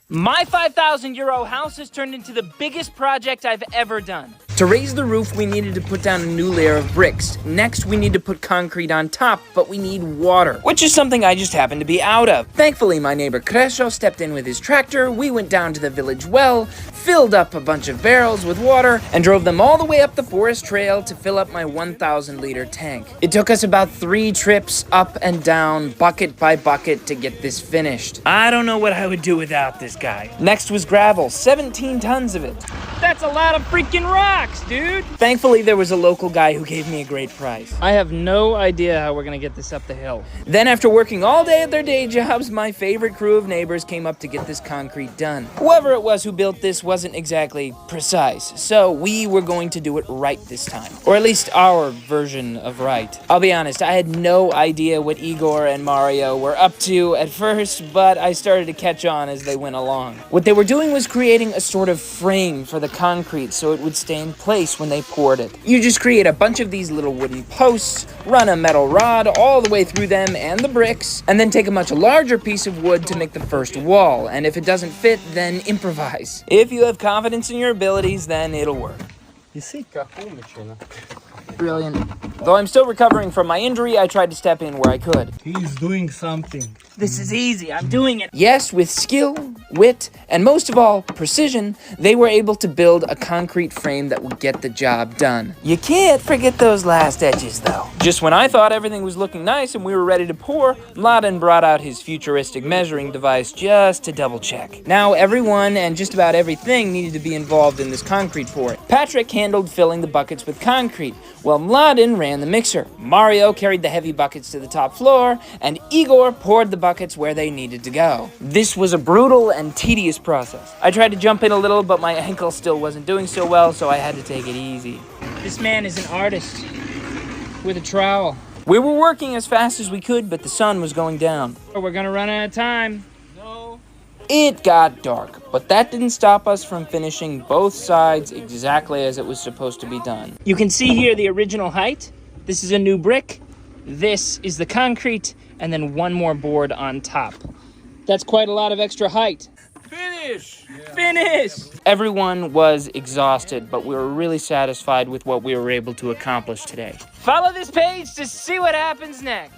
My 5,000 euro house has turned into the biggest project I've ever done. To raise the roof, we needed to put down a new layer of bricks. Next, we need to put concrete on top, but we need water, which is something I just happen to be out of. Thankfully, my neighbor Crescio stepped in with his tractor, we went down to the village well, filled up a bunch of barrels with water, and drove them all the way up the forest trail to fill up my 1,000-liter tank. It took us about 3 trips up and down, bucket by bucket, to get this finished. I don't know what I would do without this guy. Next was gravel, 17 tons of it. That's a lot of freaking rocks, dude! Thankfully, there was a local guy who gave me a great price. I have no idea how we're gonna get this up the hill. Then, after working all day at their day jobs, my favorite crew of neighbors came up to get this concrete done. Whoever it was who built this wasn't exactly precise, so we were going to do it right this time. Or at least our version of right. I'll be honest, I had no idea what Igor and Mario were up to at first, but I started to catch on as they went along. What they were doing was creating a sort of frame for the concrete so it would stay in place when they poured it. You just create a bunch of these little wooden posts, run a metal rod all the way through them and the bricks, and then take a much larger piece of wood to make the first wall, and if it doesn't fit, then improvise. If you have confidence in your abilities, then it'll work. Brilliant. Though I'm still recovering from my injury, I tried to step in where I could. He's doing something. This is easy, I'm doing it. Yes, with skill, wit, and most of all, precision, they were able to build a concrete frame that would get the job done. You can't forget those last edges, though. Just when I thought everything was looking nice and we were ready to pour, Mladen brought out his futuristic measuring device just to double check. Now, everyone and just about everything needed to be involved in this concrete pouring. Patrick handled filling the buckets with concrete, while Mladen ran the mixer. Mario carried the heavy buckets to the top floor, and Igor poured the buckets where they needed to go. This was a brutal and tedious process. I tried to jump in a little, but my ankle still wasn't doing so well, so I had to take it easy. This man is an artist with a trowel. We were working as fast as we could, but the sun was going down. We're gonna run out of time. It got dark, but that didn't stop us from finishing both sides exactly as it was supposed to be done. You can see here the original height. This is a new brick. This is the concrete, and then one more board on top. That's quite a lot of extra height. Finish! Yeah. Finish! Everyone was exhausted, but we were really satisfied with what we were able to accomplish today. Follow this page to see what happens next.